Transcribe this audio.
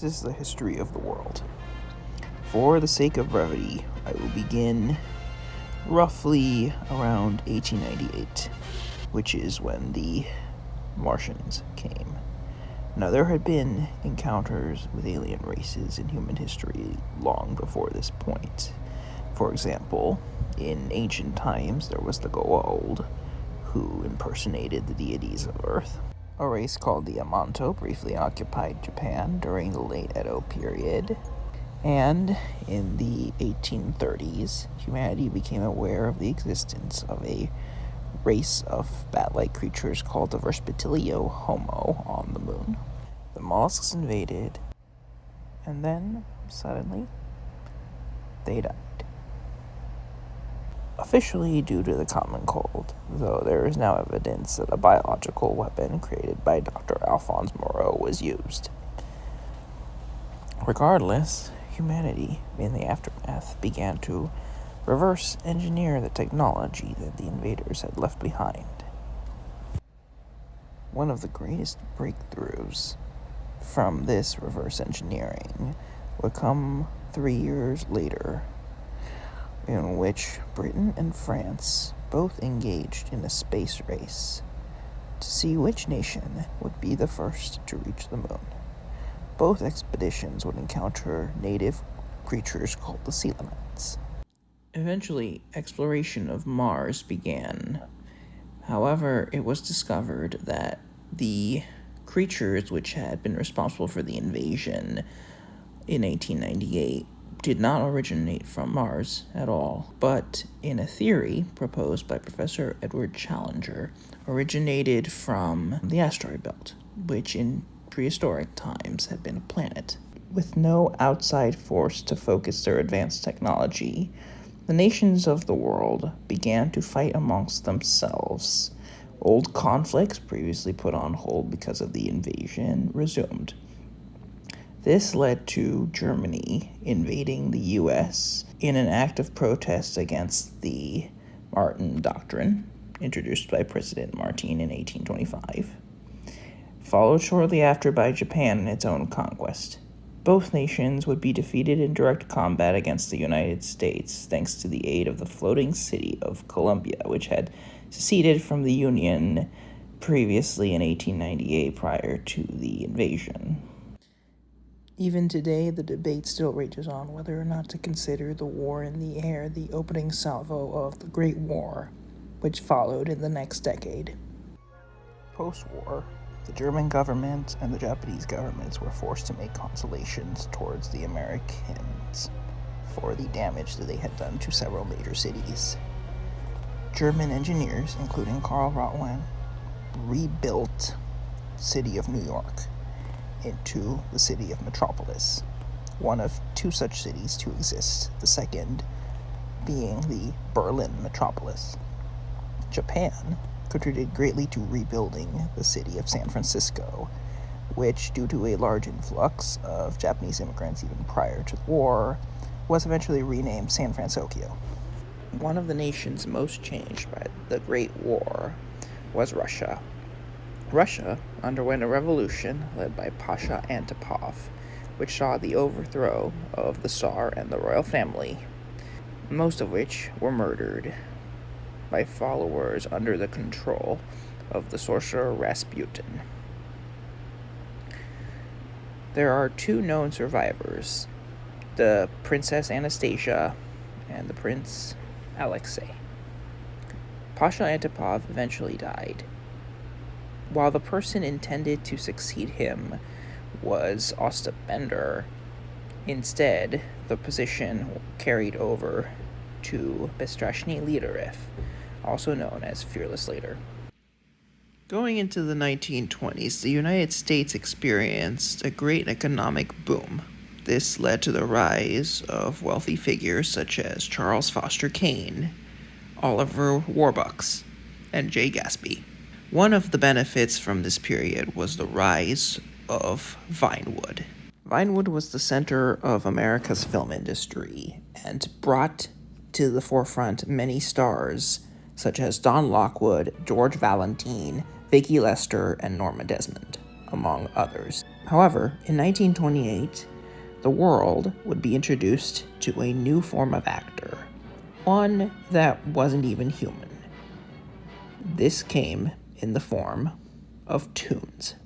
This is the history of the world. For the sake of brevity, I will begin roughly around 1898, which is when the Martians came. Now, there had been encounters with alien races in human history long before this point. For example, in ancient times, there was the Goa'uld, who impersonated the deities of Earth. A race called the Yamato briefly occupied Japan during the late Edo period. And in the 1830s, humanity became aware of the existence of a race of bat-like creatures called the Verspitillio Homo on the moon. The mollusks invaded, and then, suddenly, they died. Officially due to the common cold, though there is now evidence that a biological weapon created by Dr. Alphonse Moreau was used. Regardless, humanity, in the aftermath, began to reverse engineer the technology that the invaders had left behind. One of the greatest breakthroughs from this reverse engineering would come 3 years later, in which Britain and France both engaged in a space race to see which nation would be the first to reach the moon. Both expeditions would encounter native creatures called the Selenites. Eventually, exploration of Mars began. However, it was discovered that the creatures which had been responsible for the invasion in 1898 did not originate from Mars at all, but in a theory proposed by Professor Edward Challenger, originated from the asteroid belt, which in prehistoric times had been a planet. With no outside force to focus their advanced technology, the nations of the world began to fight amongst themselves. Old conflicts, previously put on hold because of the invasion, resumed. This led to Germany invading the U.S. in an act of protest against the Martin Doctrine, introduced by President Martin in 1825, followed shortly after by Japan in its own conquest. Both nations would be defeated in direct combat against the United States, thanks to the aid of the floating city of Columbia, which had seceded from the Union previously in 1898 prior to the invasion. Even today, the debate still rages on whether or not to consider the war in the air the opening salvo of the Great War, which followed in the next decade. Post-war, the German government and the Japanese governments were forced to make conciliations towards the Americans for the damage that they had done to several major cities. German engineers, including Karl Rotwein, rebuilt the city of New York into the city of Metropolis, one of two such cities to exist, the second being the Berlin metropolis. Japan contributed greatly to rebuilding the city of San Francisco, which, due to a large influx of Japanese immigrants even prior to the war, was eventually renamed San Francisco. One of the nations most changed by the Great War was Russia. Russia underwent a revolution led by Pasha Antipov, which saw the overthrow of the Tsar and the royal family, most of which were murdered by followers under the control of the sorcerer Rasputin. There are two known survivors, the Princess Anastasia and the Prince Alexei. Pasha Antipov eventually died, while the person intended to succeed him was Ostap Bender. Instead, the position carried over to Bestrashny Lidarev, also known as Fearless Leader. Going into the 1920s, the United States experienced a great economic boom. This led to the rise of wealthy figures such as Charles Foster Kane, Oliver Warbucks, and Jay Gatsby. One of the benefits from this period was the rise of Vinewood. Vinewood was the center of America's film industry and brought to the forefront many stars such as Don Lockwood, George Valentine, Vicki Lester, and Norma Desmond, among others. However, in 1928, the world would be introduced to a new form of actor, one that wasn't even human. This came in the form of tunes.